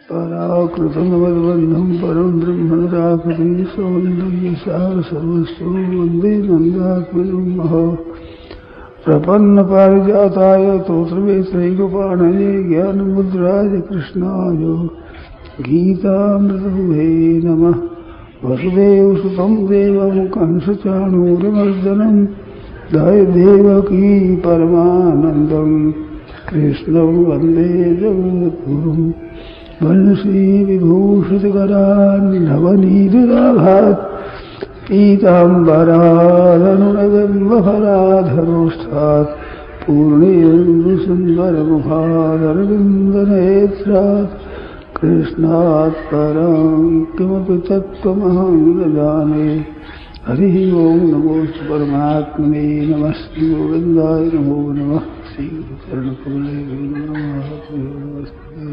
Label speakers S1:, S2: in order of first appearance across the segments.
S1: पराकृतमवद्बन्धं परं ब्रह्मणराकृति सौन्दर्यसार सर्वस्व वन्दे नन्दात्मजं महो प्रपन्नपारिजाताय तोत्रवेत्रैकपाणये ज्ञानमुद्राय कृष्णाय गीतामृतभुवे नमः। वसुदेवसुतं देवं कंसचाणूरमर्दनं देवकी परमानन्दं कृष्णं वन्दे जगद्गुरुं। वंशीविभूषितकरान्नवनीतिराभात् पीताम्बरादनुरगम्बफलाधरोष्ठात् पूर्णेन्दुसुन्दरमुखादरविन्दनेत्रात् कृष्णात् परं किमपि तत्त्वमहं न जाने। हरिः ओं नमोऽस्तु परमात्मने नमस्ते गोविन्दाय नमो नमः। श्रीचरणकमले नमस्ते।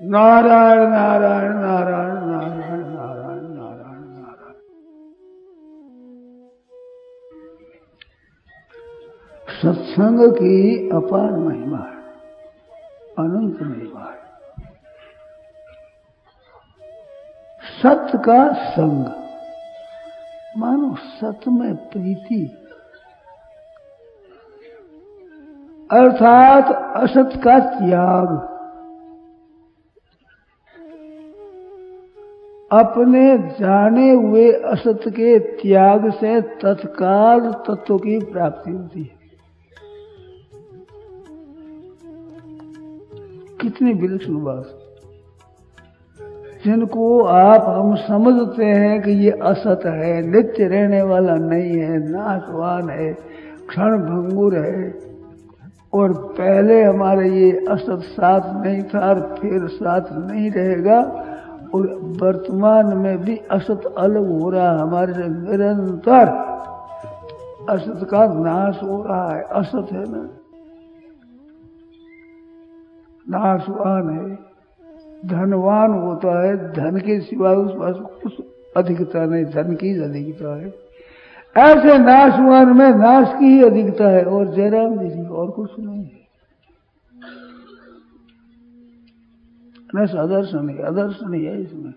S1: नारायण नारायण नारायण नारायण नारायण नारायण नारायण। सत्संग की अपार महिमा है, अनंत महिमा है। सत्य का संग मानो सत्य में प्रीति, अर्थात असत का त्याग। अपने जाने हुए असत के त्याग से तत्काल तत्व की प्राप्ति होती है। कितनी विलक्षण बात। जिनको हम समझते हैं कि ये असत है, नित्य रहने वाला नहीं है, नाशवान है, क्षण भंगुर है, और पहले हमारे ये असत साथ नहीं था और फिर साथ नहीं रहेगा, और वर्तमान में भी असत अलग हो रहा है हमारे से निरंतर। असत का नाश हो रहा है। असत है ना, नाशवान है। धनवान होता है, धन के सिवाय उस पास कुछ अधिकता नहीं, धन की अधिकता है। ऐसे नाशवान में नाश की ही अधिकता है, और जयराम जी और कुछ नहीं है। आदर्शन है, आदर्शन है इसमें।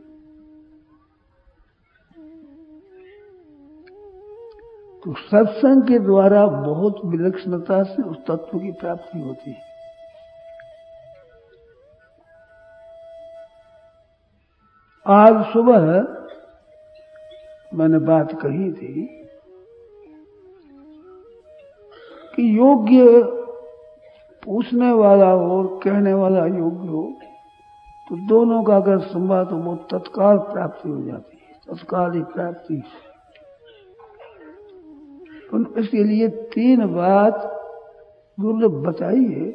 S1: तो सत्संग के द्वारा बहुत विलक्षणता से उस तत्व की प्राप्ति होती है। आज सुबह मैंने बात कही थी कि योग्य पूछने वाला और कहने वाला योग्य हो तो दोनों का अगर संवाद हो वो तत्काल प्राप्ति हो जाती है, तत्काल ही प्राप्ति। तो इसके लिए तीन बात दुर्लभ बताई है।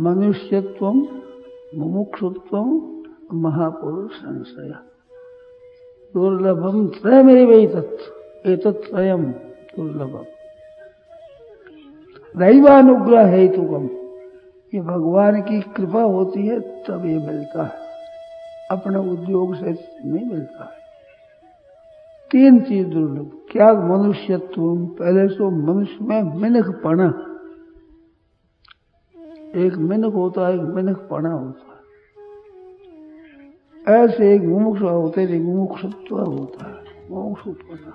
S1: मनुष्यत्वम, मुमुक्षुत्वम, महापुरुष संशय। दुर्लभम त्रयमेव एतत्त्रयम दुर्लभम। दैवानुग्रह हेतुकम, ये भगवान की कृपा होती है तब ये मिलता है, अपने उद्योग से नहीं मिलता है। तीन चीज दुर्लभ। क्या? मनुष्यत्व, पहले तो मनुष्य में मिनखपना, एक मिनख होता है, एक मिनखपना होता है। ऐसे एक मुमुक्ष होते हैं, एक मुमुक्षुत्व होता है, मुमुक्षुपना।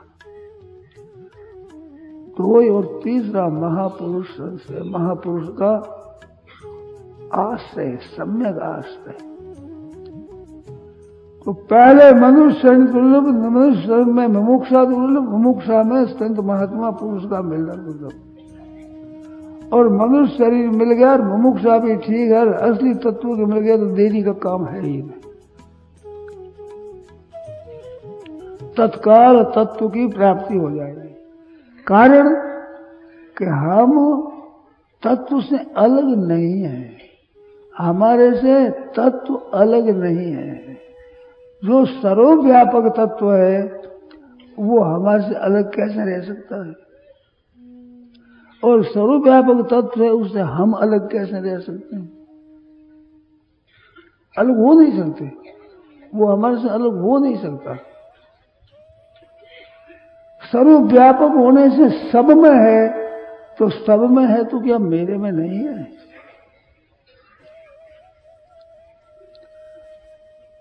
S1: तो और तीसरा महापुरुष संशय, महापुरुष का आश्रय, सम्यक आश्रय। तो पहले मनुष्य दुर्लभ, मनुष्य में मुमुक्षा दुर्लभ, मुमुक्षा में संत महात्मा पुरुष का मिलना दुर्लभ। और मनुष्य शरीर मिल गया और मुमुक्षा भी ठीक है, असली तत्व के मिल गया तो देरी का काम है ही नहीं। तत्काल तत्व की प्राप्ति हो जाएगी। कारण कि हम तत्व से अलग नहीं है, हमारे से तत्व अलग नहीं है। जो सर्वव्यापक तत्व है वो हमारे से अलग कैसे रह सकता है? और सर्वव्यापक तत्व है, उससे हम अलग कैसे रह सकते हैं? अलग हो नहीं सकते, वो हमारे से अलग हो नहीं सकता। सर्वव्यापक होने से सब में है, तो सब में है तो क्या मेरे में नहीं है?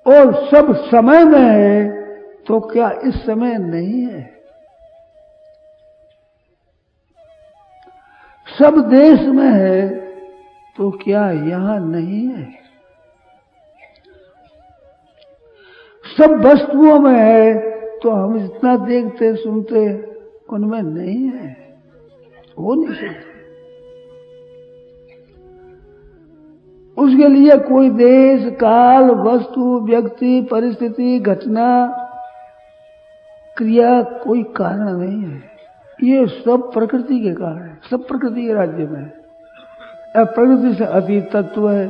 S1: और सब समय में है तो क्या इस समय नहीं है? सब देश में है तो क्या यहां नहीं है? सब वस्तुओं में है तो हम जितना देखते सुनते उनमें नहीं है? हो नहीं सकते। उसके लिए कोई देश, काल, वस्तु, व्यक्ति, परिस्थिति, घटना, क्रिया कोई कारण नहीं है। ये सब प्रकृति के कारण है, सब प्रकृति के राज्य में है। अब प्रकृति से अतीत तत्व है।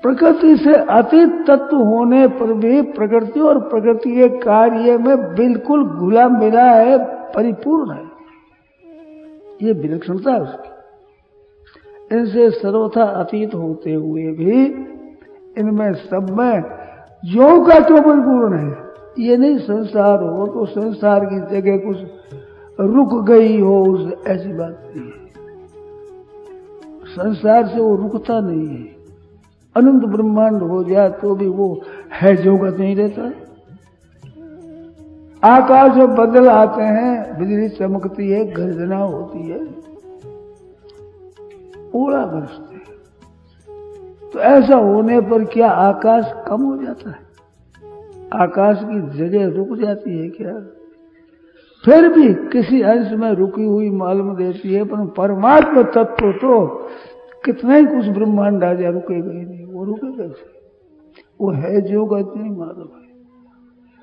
S1: प्रकृति से अतीत तत्व होने पर भी प्रकृति और प्रकृति के कार्य में बिल्कुल घुला मिला है, परिपूर्ण है। ये विलक्षणता है उसकी। इनसे सर्वथा अतीत होते हुए भी इनमें सब में जो का तो परिपूर्ण है। ये नहीं संसार हो तो संसार की जगह कुछ रुक गई हो, उस ऐसी बात नहीं है। संसार से वो रुकता नहीं है। अनंत ब्रह्मांड हो जाए तो भी वो है जो का नहीं रहता है। आकाश में बदल आते हैं, बिजली चमकती है, गर्जना होती है, ओला बरसते हैं। तो ऐसा होने पर क्या आकाश कम हो जाता है? आकाश की जगह रुक जाती है क्या? फिर भी किसी अंश में रुकी हुई मालूम देती है, पर परमात्मा तत्व तो कितना ही कुछ ब्रह्मांड आ जाए रुकेगा ही नहीं। वो रुकेगा कैसे? वो है जो का इतनी मालूम है।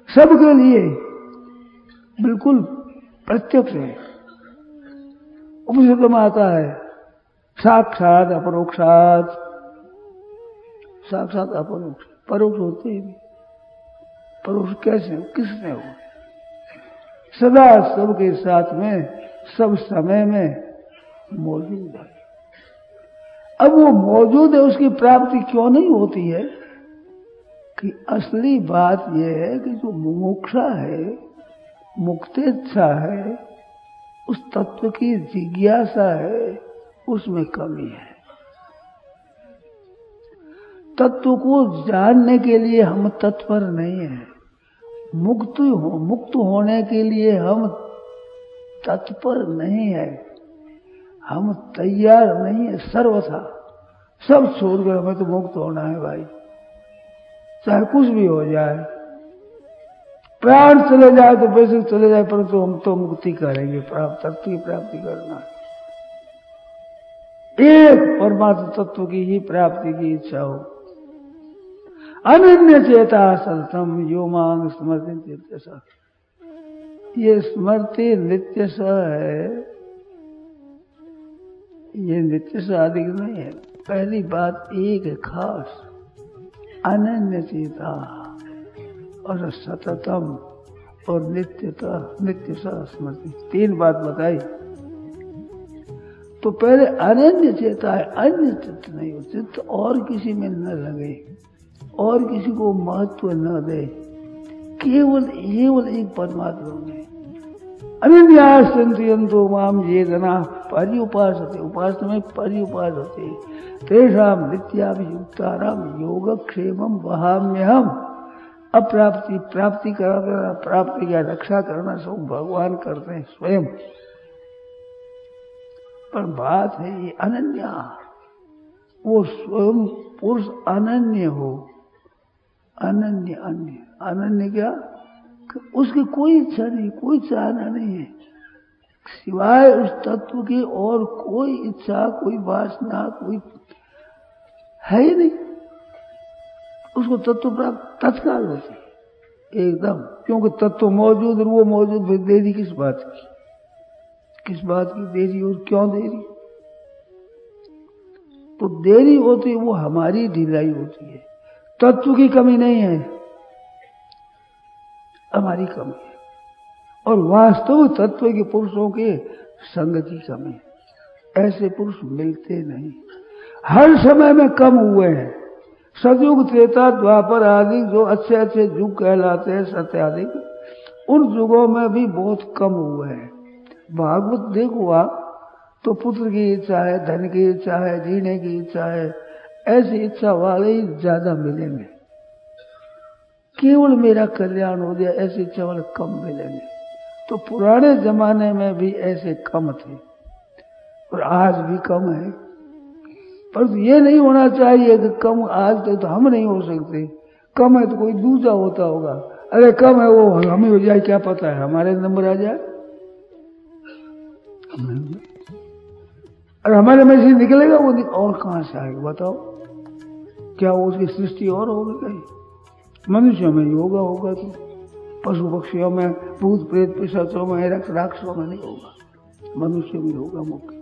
S1: सबके लिए बिल्कुल प्रत्यक्ष है। उपनिषद में आता है साक्षात अपरोक्षात। साक्षात अपरोक्ष, परोक्ष होते ही नहीं। परोक्ष कैसे हो? किसने हो? सदा सबके साथ में, सब समय में मौजूद है। अब वो मौजूद है, उसकी प्राप्ति क्यों नहीं होती है? कि असली बात यह है कि जो मुमुक्षा है, मुक्तेच्छा है, उस तत्व की जिज्ञासा है, उसमें कमी है। तत्व को जानने के लिए हम तत्पर नहीं है। मुक्त होने के लिए हम तत्पर नहीं है। हम तैयार नहीं है। सर्वथा सब छोड़कर हमें तो मुक्त होना है भाई, चाहे कुछ भी हो जाए। प्राण चले जाए तो बेशक चले जाए, परंतु हम तो मुक्ति करेंगे, तत्व की प्राप्ति करना। एक परमात्मा तत्व की ही प्राप्ति की इच्छा हो। अनन्य चेता सततम यो मांग स्मृति नित्य सा। ये स्मृति नित्य सा है, ये नित्य सा अधिक नहीं है। पहली बात एक है खास, अनन्य चेता और सततम और नित्यता, नित्य सा स्मृति, तीन बात बताई। तो पहले अनन्य चेता है, अन्य चित्त नहीं हो। चित्त और किसी में न लगे, और किसी को महत्व न दे, केवल एक परमात्मा में। अनन्या संतयन्तो माम ये जना पर्युपासते, उपासना में पर्युपासते, तेषाम नित्याभियुक्तानां योगक्षेमं वहाम्यहम्। अप्राप्ति प्राप्ति करना, प्राप्ति की रक्षा करना सब भगवान करते हैं स्वयं। पर बात है ये अनन्या, वो स्वयं पुरुष अनन्य हो। अनन्य अन्य, अनन्य क्या? उसकी कोई इच्छा नहीं, कोई चाहना नहीं है सिवाय उस तत्व की, और कोई इच्छा, कोई वासना, कोई है ही नहीं। उसको तत्व प्राप्त तत्काल होती है एकदम, क्योंकि तत्व मौजूद, और वो मौजूद, फिर देरी किस बात की? किस बात की देरी? और क्यों देरी? तो देरी होती है वो हमारी ढिलाई होती है। तत्व की कमी नहीं है, हमारी कमी है। और वास्तव तत्व के पुरुषों के संग की कमी। ऐसे पुरुष मिलते नहीं, हर समय में कम हुए हैं। सतयुग, त्रेता, द्वापर आदि जो अच्छे अच्छे युग कहलाते हैं सत्याधिक, उन युगों में भी बहुत कम हुए हैं। भागवत देखो आप तो पुत्र की इच्छा है, धन की इच्छा है, जीने की इच्छा है, ऐसी इच्छा वाले ही ज्यादा मिलेंगे। केवल मेरा कल्याण हो जाए, ऐसे चावल कम मिलेंगे। तो पुराने जमाने में भी ऐसे कम थे और आज भी कम है, पर ये नहीं होना चाहिए कि कम आज तक तो हम नहीं हो सकते। कम है तो कोई दूसरा होता होगा, अरे कम है वो हमें हो जाए, क्या पता है हमारे नंबर आ जाए, और हमारे में से निकलेगा वो और कहां से आएगा बताओ? क्या वो उसकी सृष्टि और होगी कहीं? मनुष्यों में योगा होगा तो पशु पक्षियों में, भूत प्रेत पिशाचों में, राक्षसों में नहीं होगा, मनुष्य में होगा मुख्य।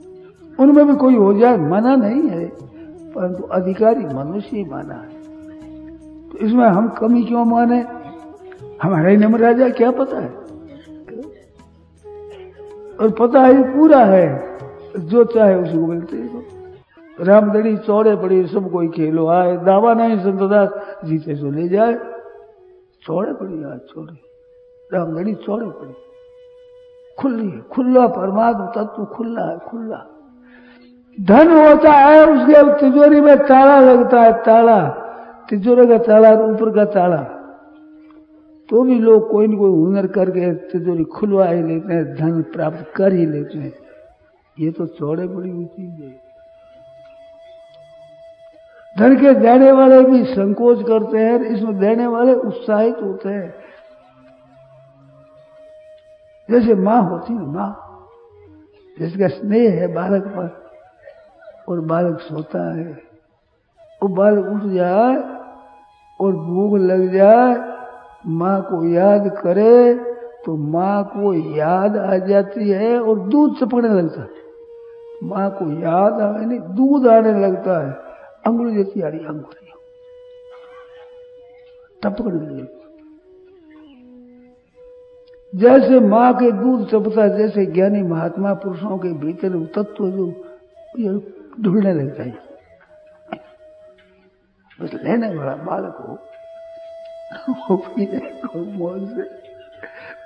S1: उनमें भी कोई हो जाए मना नहीं है, परंतु अधिकारी मनुष्य ही माना है। तो इसमें हम कमी क्यों माने? हमारा ही नंबर आ जाए, क्या पता है? और पता है पूरा है, जो चाहे उसी को मिलते है। रामदड़ी चौड़े पड़ी सब कोई खेलो आए, दावा नहीं संतदास जीते सो ले जाए। चौड़े पड़ी आज चौड़े, रामदड़ी चौड़े पड़ी, खुली है, खुला परमात्मा तत्व खुला है, खुला। धन होता है उसके तिजोरी में ताला लगता है, ताला, तिजोरी का ताला ऊपर का ताला, तो भी लोग कोई न कोई हुनर करके तिजोरी खुलवा ही लेते हैं, धन प्राप्त कर ही लेते हैं। ये तो चौड़े पड़ी हुई चीज है। धन के देने वाले भी संकोच करते हैं, इसमें देने वाले उत्साहित होते हैं। जैसे माँ होती है, माँ जिसका स्नेह है बालक पर, और बालक सोता है, वो बालक उठ जाए और भूख लग जाए, माँ को याद करे तो माँ को याद आ जाती है और दूध चपकने लगता है। माँ को याद आने नहीं, दूध आने लगता है, अंगुली जैसी आ रही अंगुली टपकने लगती। जैसे माँ के दूध चपकता, जैसे ज्ञानी महात्मा पुरुषों के भीतर तत्व जो ढूंढने लगता है। बस लेने वाला बालक हो, वो पीने को मौज से,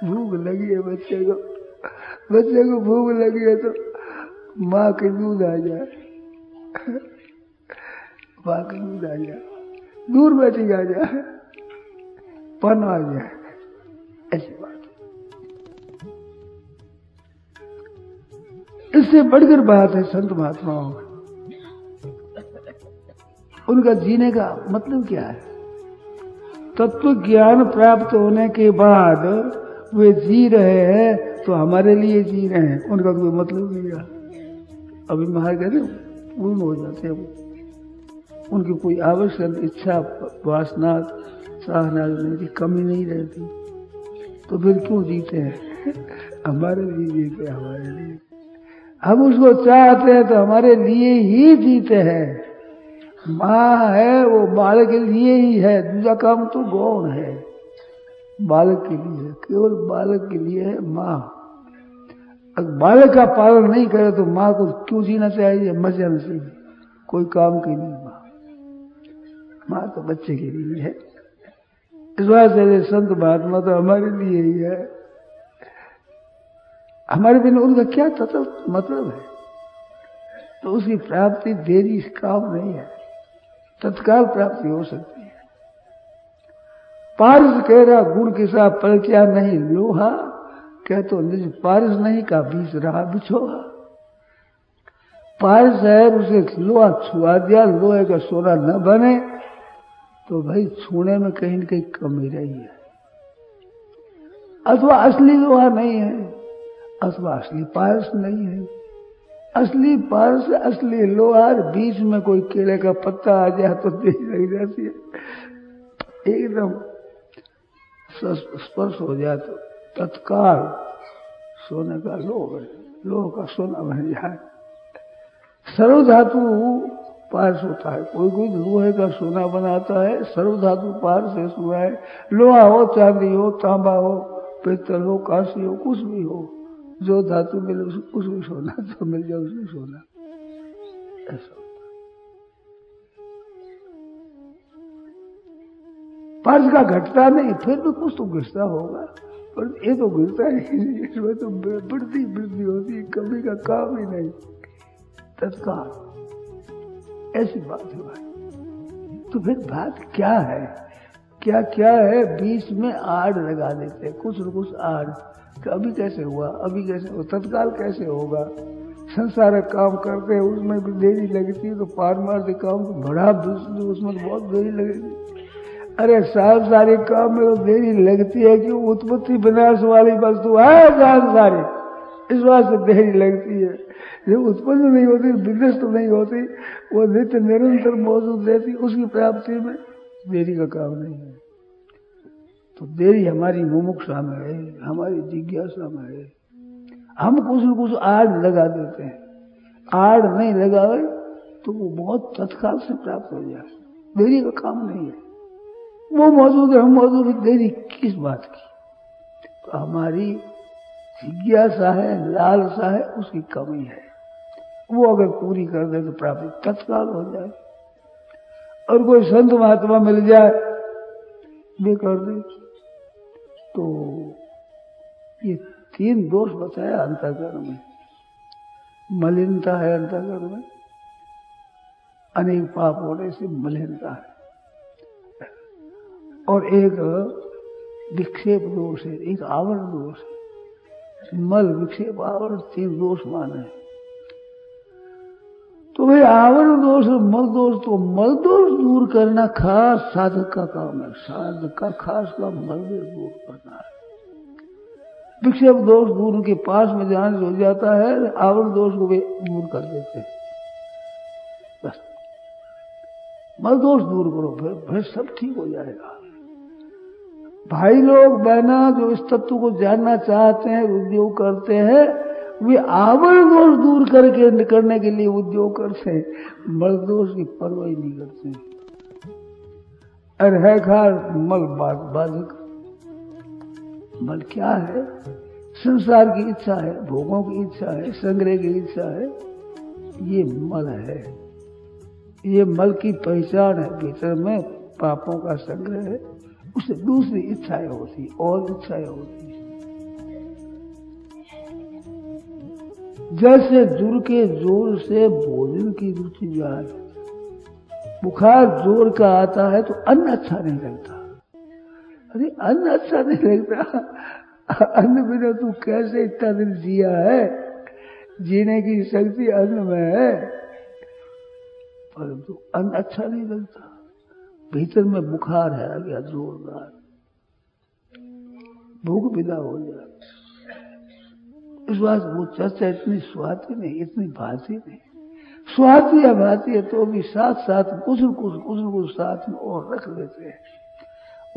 S1: भूख लगी है बच्चे को भूख लगी है तो माँ के दूध आ जाए, माँ के दूध आ जाए, दूर बैठी आ जाए, पन आ जाए, ऐसी बात। इससे बढ़कर बात है संत महात्माओं में, उनका जीने का मतलब क्या है? तत्व ज्ञान प्राप्त होने के बाद वे जी रहे हैं तो हमारे लिए जी रहे हैं, उनका कोई मतलब नहीं रहा। अभी महाराज कहते पूर्ण हो जाते हैं, उनकी कोई आवश्यक इच्छा वासना चाहना नहीं, कमी नहीं रहती, तो फिर क्यों जीते हैं? हमारे लिए जीते, हमारे लिए। हम उसको चाहते हैं तो हमारे लिए ही जीते हैं। माँ है वो बालक के लिए ही है, दूसरा काम तो गौण है, बालक के लिए है, केवल बालक के लिए है माँ। अगर बालक का पालन नहीं करे तो माँ को क्यों जीना चाहिए? मजा से कोई काम के लिए माँ तो बच्चे के लिए है। इस बात से संत महात्मा तो हमारे लिए ही है, हमारे बिना उनका क्या मतलब है? तो उसकी प्राप्ति देरी इस काम नहीं है, तत्काल प्राप्ति हो सकती है। पारस कह रहा गुण के साथ पलटिया नहीं लोहा, कह तो निज पारस नहीं का बीच रहा बिछोहा। पारस है उसे लोहा छुआ दिया, लोहे का सोना न बने तो भाई छूने में कहीं न कहीं कमी रही है, अथवा असली लोहा नहीं है, अथवा असली पारस नहीं है। असली पारस असली लोहा, बीच में कोई केले का पत्ता आ जाए तो देर लग जाती है, एकदम स्पर्श हो जाए तो तत्काल सोने का लोह का सोना बन जाए। सर्वधातु पारस होता है, कोई कोई लोहे का सोना बनाता है, सर्वधातु पारस है सुना है। लोहा हो, चांदी हो, तांबा हो, पीतल हो, कांसी हो, कुछ भी हो, जो धातु मिले उसमें सोना, जो मिल जाए उसमें सोना, ऐसा। पारस का घटता नहीं, फिर भी कुछ तो गिरता होगा, पर ये तो गिरता ही नहीं, इसमें तो बढ़ती होती है, कभी का काम ही नहीं, तत्काल। ऐसी बात है भाई। तो फिर बात क्या है? क्या क्या है, बीच में आड़ लगा देते हैं, कुछ न कुछ आड़ कि अभी कैसे हुआ, अभी कैसे हुआ, तत्काल कैसे होगा। संसारिक काम करते हैं उसमें भी देरी लगती है, तो पारमार्थिक काम तो बड़ा उसमें तो बहुत देरी लगेगी। अरे सारे काम में तो देरी लगती है कि उत्पत्ति विनाश वाली वस्तु है सारी, इस बात से देरी लगती है। जब उत्पन्न नहीं होती, विनष्ट नहीं होती, वो नित्य निरंतर मौजूद रहती, उसकी प्राप्ति में देरी का काम नहीं है। तो देरी हमारी मुमुक्षा में है, हमारी जिज्ञासा में है। हम कुछ न कुछ आड़ लगा देते हैं, आड़ नहीं लगावे तो वो बहुत तत्काल से प्राप्त हो जाए। देरी का काम नहीं है, वो मौजूद है, हम मौजूद है, देरी किस बात की। तो हमारी जिज्ञासा है, लालसा है, उसकी कमी है। वो अगर पूरी कर दे तो प्राप्ति तत्काल हो जाए। और कोई संत महात्मा मिल जाए वे कर दे, तो ये 3 दोष बताया अंतःकरण में। मलिनता है अंतःकरण में, अनेक पाप होने से मलिनता है, और एक विक्षेप दोष है, एक आवरण दोष है। मल विक्षेप आवरण 3 दोष माने। तो भाई आवरण दोष और मल दोष, तो मल दोष दूर करना खास साधक का काम है। साधक का खास काम मल दोष दूर करना है। विक्षेप दोष दूर उनके पास में जाने से हो जाता है, आवरण दोष को वे दूर कर देते हैं। बस मल दोष दूर करो, फिर सब ठीक हो जाएगा। भाई लोग बहना जो इस तत्व को जानना चाहते हैं, उद्योग करते हैं, वे आवरण दोष दूर करने के लिए उद्योग करते हैं, मल दोष की परवाह नहीं करते। अरे है खार मल बाधक। मल क्या है? संसार की इच्छा है, भोगों की इच्छा है, संग्रह की इच्छा है, ये मल है। ये मल की पहचान है। भीतर में पापों का संग्रह है, उससे दूसरी इच्छाएं होती, और इच्छाएं होती। जैसे जुर के जोर से भोजन की रुचि जाए, बुखार जोर का आता है तो अन्न अच्छा नहीं लगता। अरे अन्न अच्छा नहीं लगता, अन्न बिना तू कैसे इतना दिन जिया है? जीने की शक्ति अन्न में है, परंतु अन्न अच्छा नहीं लगता। भीतर में बुखार है आ गया जोरदार, भूख विदा हो जाए। इस बात वो चर्चा इतनी स्वाति नहीं, इतनी भाती नहीं। स्वाति या भाती है तो भी साथ साथ कुछ न कुछ साथ में और रख लेते हैं।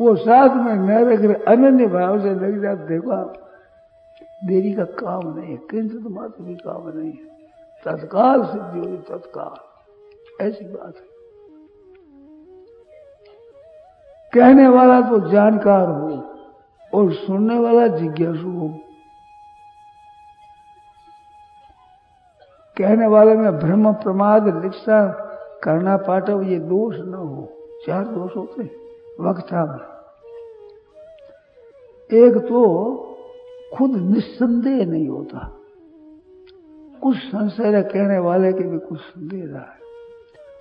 S1: वो साथ में न रख रहे, अनन्य भाव से लग जाते। देखो आप, देरी का काम नहीं है, किंचित मात्र भी काम नहीं है, तत्काल सिद्धि होगी, तत्काल। ऐसी बात है। कहने वाला तो जानकार हो और सुनने वाला जिज्ञासु हो। कहने वाले में भ्रम, प्रमाद, लिप्सा, करना पाटव, ये दोष न हो। 4 दोष होते वक्ता में। एक तो खुद निस्संदेह नहीं होता, कुछ संशय कहने वाले के भी कुछ संदेह रहा है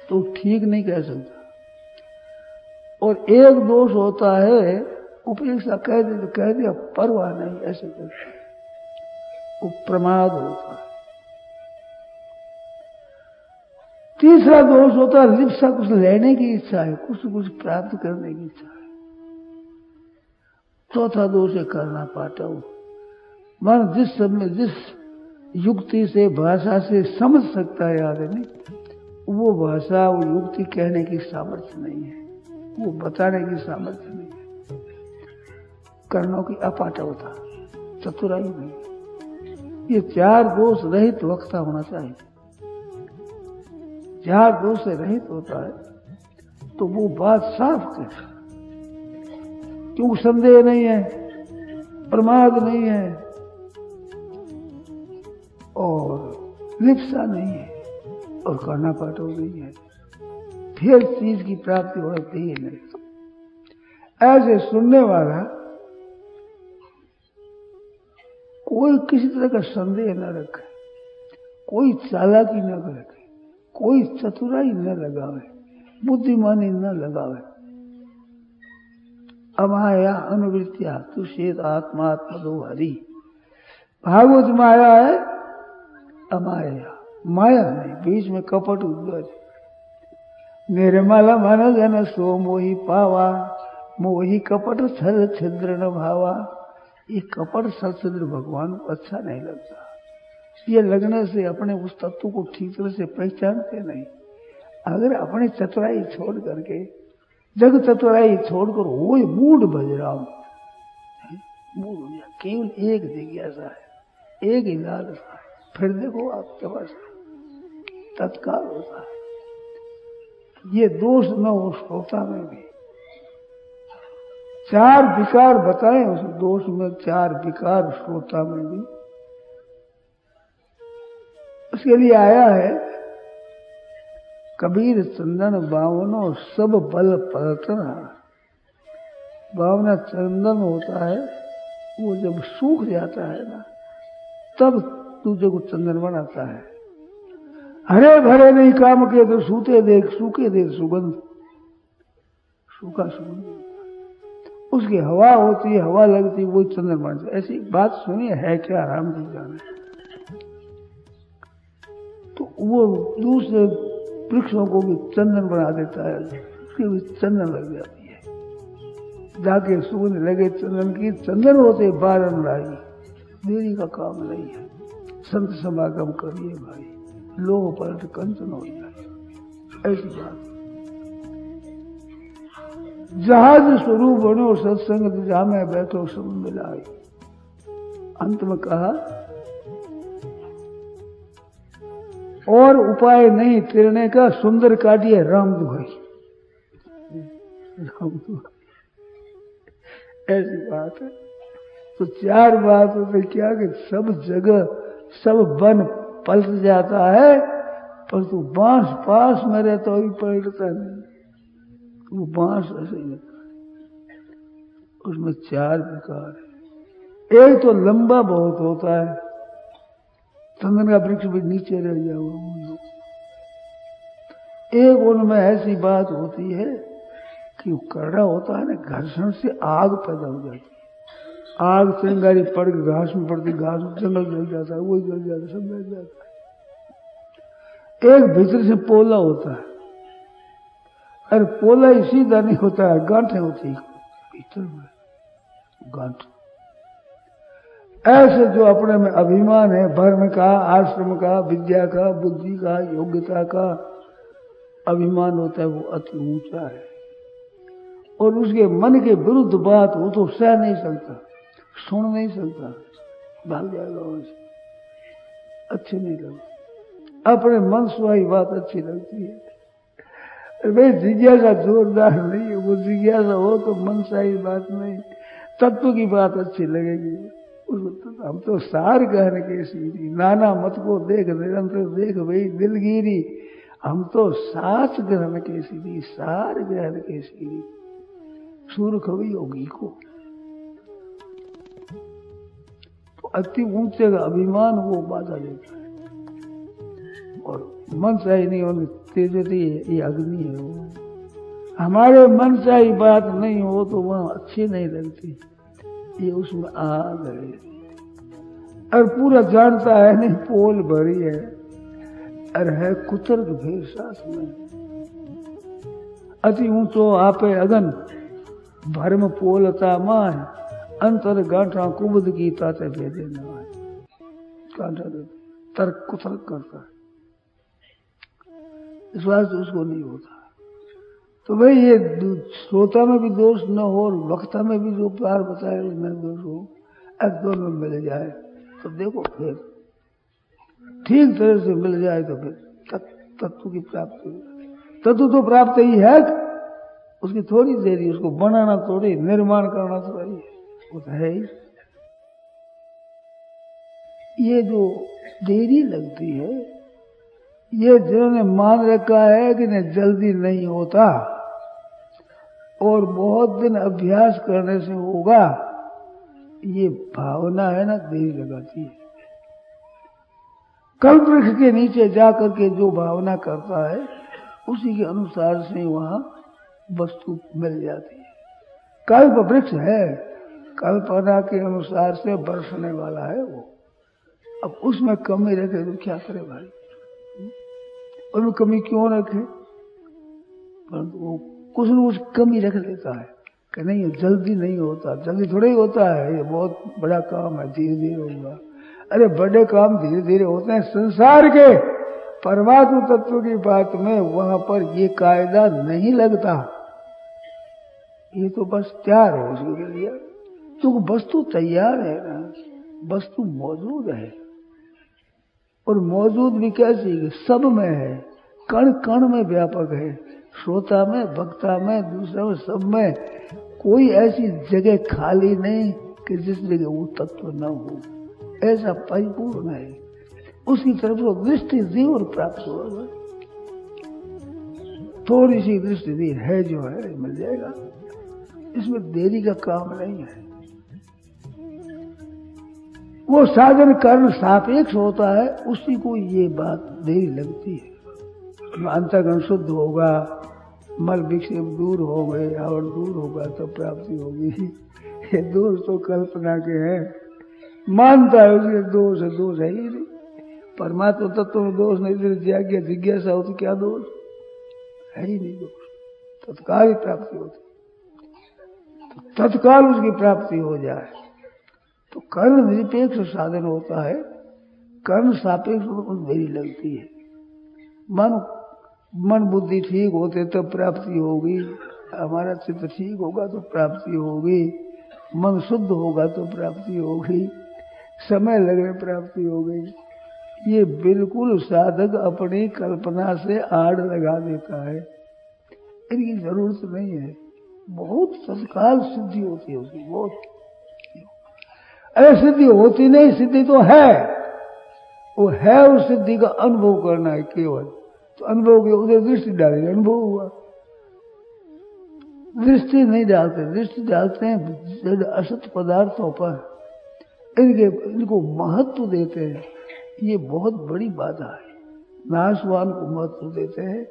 S1: तो ठीक नहीं कह सकता। और एक दोष होता है उपेक्षा, कह दिया परवाह नहीं, ऐसे करते, वो प्रमाद होता है। तीसरा दोष होता है लिप्सा, कुछ लेने की इच्छा है, कुछ प्राप्त करने की इच्छा है। चौथा दोष है करना पाटा हो। मन जिस समय जिस युक्ति से, भाषा से समझ सकता है आदमी, वो भाषा, वो युक्ति कहने की सामर्थ्य नहीं है, वो बताने की सामर्थ्य नहीं है। कर्णों की अपाटवता, चतुराई नहीं। ये 4 दोष रहित वक्ता होना चाहिए। 4 दोष से रहित होता है तो वो बात साफ कर, क्योंकि संदेह नहीं है, प्रमाद नहीं है और लिप्सा नहीं है और करना पाटो नहीं है, फिर चीज की प्राप्ति होती है नहीं। ऐसे सुनने वाला कोई किसी तरह का संदेह न रखे, कोई चालाकी न रखे, कोई चतुराई न लगावे, बुद्धिमानी न लगावे, अमाया अनुवृत्तिया तुषेत आत्मात्मदो हरि। भागवत माया है अमाया, माया नहीं, बीच में कपट उद्गज। निर्मल मन जन सो मोहि पावा, मोहि कपट छल छिद्र न भावा। ये कपट छल छिद्र भगवान को अच्छा नहीं लगता। ये लगने से अपने उस तत्व को ठीक तरह से पहचानते नहीं। अगर अपने चतुराई छोड़ करके, जग चतुराई छोड़कर वो मूड बजराम, मूड हो गया, केवल एक जिज्ञासा है, एक ही लालसा है, फिर देखो आप तपस्या तत्काल होता है। ये दोष न हो श्रोता में भी। चार विकार बताए उस दोष में, चार विकार श्रोता में भी। उसके लिए आया है कबीर चंदन बावनो सब बल पलटना। बावना चंदन होता है, वो जब सूख जाता है ना, तब तुझे को चंदन बनाता है। हरे भरे नहीं काम के तो सूते देख, सूखे देख सुगंध, सूखा सुगंध। उसकी हवा होती है, हवा लगती, वो चंदन बनता है। ऐसी बात सुनी है क्या? राम जी जाने। तो वो दूसरे वृक्षों को भी चंदन बना देता है, उसकी भी चंदन लग जाती है। जाके सुगंध लगे चंदन की, चंदन होते बारन लाई, देरी का काम नहीं है। संत समागम करिए भाई, लोग पलट कंचन हो जाए, ऐसी बात। जहाज स्वरूप बनो सत्संग, जहां में बैठो सब मिलाई। अंत में कहा और उपाय नहीं तिरने का, सुंदर काटिए राम दुहाई। राम दुहाई ऐसी बात है। तो चार बात होते क्या कि सब जगह सब वन पलट जाता है, पर तू बांस पास में रहता हो भी पलटता नहीं। वो बांस ऐसे ही लगता है। उसमें चार विकार है। एक तो लंबा बहुत होता है, चंदन का वृक्ष भी नीचे रह गया हुआ। एक उनमें ऐसी बात होती है कि वो कड़ा होता है ना, घर्षण से आग पैदा हो जाती है। आग चिंगारी पड़ के घास में पड़ती, घास जंगल जल जाता है, वही जल जाता है, सब जल जाता है। एक भीतर से पोला होता है, अरे पोला ही सीधा नहीं होता है, गांठें होती है भीतर में, गांठ। ऐसे जो अपने में अभिमान है, धर्म का, आश्रम का, विद्या का, बुद्धि का, योग्यता का अभिमान होता है, वो अति ऊंचा है। और उसके मन के विरुद्ध बात वो तो सह नहीं सकता, सुन नहीं सकता, भाग जाएगा वैसे, अच्छी नहीं लगती। अपने मन स्वाई बात अच्छी लगती है। भाई जिज्ञासा जोरदार नहीं है, वो जिज्ञासा हो तो मनसाई बात नहीं, तत्व की बात अच्छी लगेगी। हम तो सार गहन के सीरी, नाना मत को देख निरंतर देख भाई दिलगिरी। हम तो साच ग्रहण के सीरी, सार ग्रहण के सीरी, सूर्ख योगी को। तो अति ऊंचे का अभिमान वो बाधा देता है। और मन चाहिए नहीं होने तेजती ये अग्नि है वो। हमारे मन चाहिए बात नहीं हो तो वह अच्छी नहीं लगती, ये उसमें आग है। और पूरा जानता है नहीं, पोल भरी है, अरे है कुतर्क भेद साथ में। अति ऊंचो आपे अगन, भरम पोलता मान, अंतर गांठा कुबद की ताते भेदे न। गांठा तर्क कुतर्क करता है, इस बात से उसको नहीं होता। तो भाई ये श्रोता में भी दोष न हो और वक्ता में भी जो प्यार बताए उसमें दोष हो, अब दोनों मिल जाए तो देखो फिर ठीक तरह से मिल जाए तो फिर तत्व की प्राप्ति हो जाती। तत्व तो प्राप्त ही है, उसकी थोड़ी देरी, उसको बनाना थोड़ी, निर्माण करना थोड़ी है, वो तो है ही। ये जो देरी लगती है, ये जिन्होंने मान रखा है कि नहीं जल्दी नहीं होता और बहुत दिन अभ्यास करने से होगा, ये भावना है ना, देरी लगाती है। कल्प वृक्ष के नीचे जाकर के जो भावना करता है उसी के अनुसार से वहां वस्तु मिल जाती है। कल्प वृक्ष है, कल्पना के अनुसार से बरसने वाला है वो। अब उसमें कमी रखे तो क्या करे भाई, उसमें कमी क्यों रखे? परंतु वो कुछ न कुछ कमी रख लेता है कि नहीं जल्दी नहीं होता, जल्दी थोड़ा ही होता है, ये बहुत बड़ा काम है, धीरे धीरे होगा। अरे बड़े काम धीरे धीरे होते हैं संसार के, परमात्मा तत्व की बात में वहां पर ये कायदा नहीं लगता। ये तो बस तैयार हो उसके लिए, क्योंकि वस्तु तैयार है ना, वस्तु मौजूद है। और मौजूद भी कैसी है? सब में है, कण कण में व्यापक है, श्रोता में, वक्ता में, दूसरा में, सब में। कोई ऐसी जगह खाली नहीं कि जिस जगह वो तत्व न हो, ऐसा परिपूर्ण है। उसकी तरफ से दृष्टि जीवन प्राप्त होगा। थोड़ी सी दृष्टि दी है जो है मिल जाएगा, इसमें देरी का काम नहीं है। वो साधन कर्म सापेक्ष होता है, उसी को ये बात देरी लगती है। अंतःकरण शुद्ध होगा, मल विक्षेप दूर हो गए और दूर होगा तो प्राप्ति होगी। ये दोष तो कल्पना के हैं, मानता है उसके दोष है ही नहीं। परमात्मा तत्व में दोष नहीं, फिर जिज्ञासा हो तो क्या दोष है? ही नहीं दोष, तत्काल ही प्राप्ति होती, तो तत्काल उसकी प्राप्ति हो जाए तो कर्म निरपेक्ष साधन होता है। कर्म सापेक्ष देरी लगती है। मन बुद्धि ठीक होते तब प्राप्ति होगी, हमारा चित्त ठीक होगा तो प्राप्ति होगी, मन शुद्ध होगा तो प्राप्ति होगी, समय लगने प्राप्ति होगी। ये बिल्कुल साधक अपनी कल्पना से आड़ लगा देता है, इनकी जरूरत नहीं है। बहुत तत्काल सिद्धि होती है उसकी, बहुत। अरे सिद्धि होती नहीं, सिद्धि तो है, वो है, उस सिद्धि का अनुभव करना है केवल। तो अनुभव के उधर दृष्टि डालेंगे, अनुभव हुआ। दृष्टि नहीं डालते, दृष्टि डालते हैं असत पदार्थों पर, इनको महत्व देते हैं। ये बहुत बड़ी बाधा है। नाशवान को महत्व देते हैं,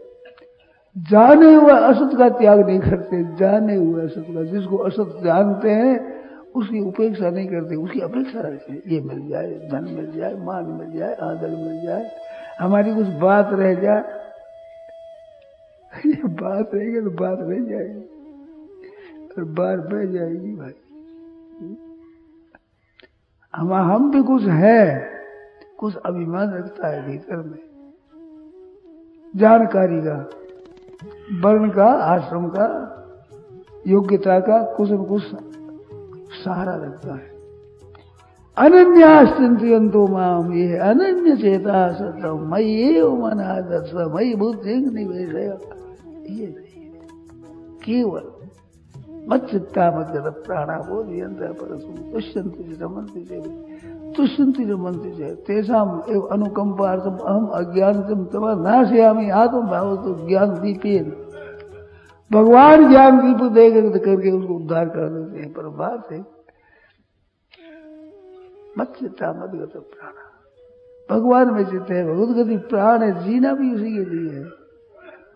S1: जाने हुए असत का त्याग नहीं करते। जाने हुए असत का, जिसको असत जानते हैं उसकी उपेक्षा नहीं करते, उसकी अपेक्षा रखते हैं। ये मिल जाए, धन मिल जाए, मान मिल जाए, आदर मिल जाए, हमारी कुछ बात रह जाए। ये बात रहेगी तो बात रह जाएगी और बात बह जाएगी भाई। हम भी कुछ है, कुछ अभिमान रखता है भीतर में, जानकारी का, वर्ण का, आश्रम का, योग्यता का, कुछ न कुछ सहारा रखता है। अनन्याश्चिन्तयन्तो माम, ये अनन्य चेता सतम मयि एव मनादस्व मयि बुद्धि निवेशय। ये नहीं, केवल मच्चित्ता मद्गत प्राणा बोधयन्ते परस्मै तुष्यन्ति रमन्ति च तुष्यन्ति रमन्ति च तेषाम् एव अनुकम्पार्थम् अहम् अज्ञानम् तव नाशयामि आत्मभावतो ज्ञान दीपेन। भगवान ज्ञान दीप देकर करके उसको उद्धार कर देते हैं। पर बात है मच्चित्ता मद्गत प्राणा, भगवान में चित्त है, भगवत गति प्राण है, जीना भी उसी के लिए है।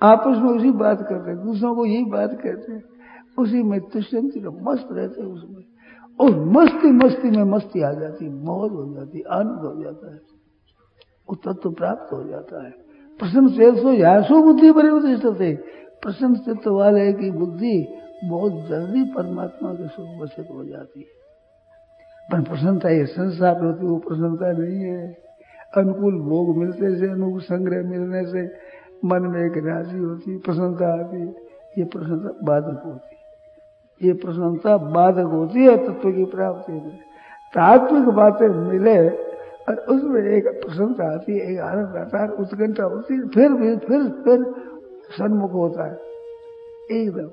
S1: आपस में उसी बात करते हैं, दूसरों को यही बात कहते हैं, उसी में तुष्यंती मस्त रहते हैं उसमें। और मस्ती में मस्ती आ जाती, मौज हो जाती, आनंद हो जाता है, वो तत्व प्राप्त हो जाता है। प्रसन्न चेतसो यासो बुद्धि परिवर्तिष्ठते, प्रसन्न चित्त वाले की बुद्धि बहुत जल्दी परमात्मा के स्वरूप वशित हो जाती है। पर प्रसन्नता ये संसार होती, वो प्रसन्नता नहीं है। अनुकूल भोग मिलते से, अनुकूल संग्रह मिलने से मन में एक राशि होती, प्रसन्नता आती है। ये प्रसन्नता बाधक होती है, ये प्रसन्नता बाधक होती है तत्व की प्राप्ति में। तात्विक बातें मिले और उसमें एक प्रसन्नता आती है, एक आनंद आता है, उत्कंठा होती है, फिर सन्मुख होता है एकदम।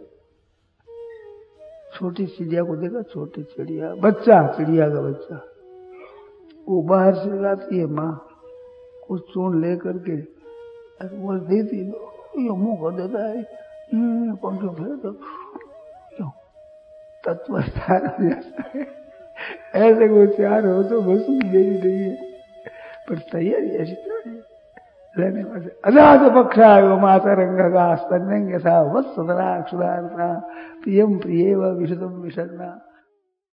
S1: छोटी चिड़िया को देखा, छोटी चिड़िया, बच्चा, चिड़िया का बच्चा, वो बाहर से लाती है माँ, कुछ चून ले करके वो देती, ये मुंह कर देता है, पंखे फेर दो, तत्व तैयार हो जाता है। ऐसे कोई तैयार हो तो बस देरी नहीं है, पर तैयारी ऐसी तो है। रहने पर अजात पक्षा एवं माता रंग का स्तन्यंग यथा वत्सदना क्षुदारता प्रियम प्रिय व विशुद्धम विषन्ना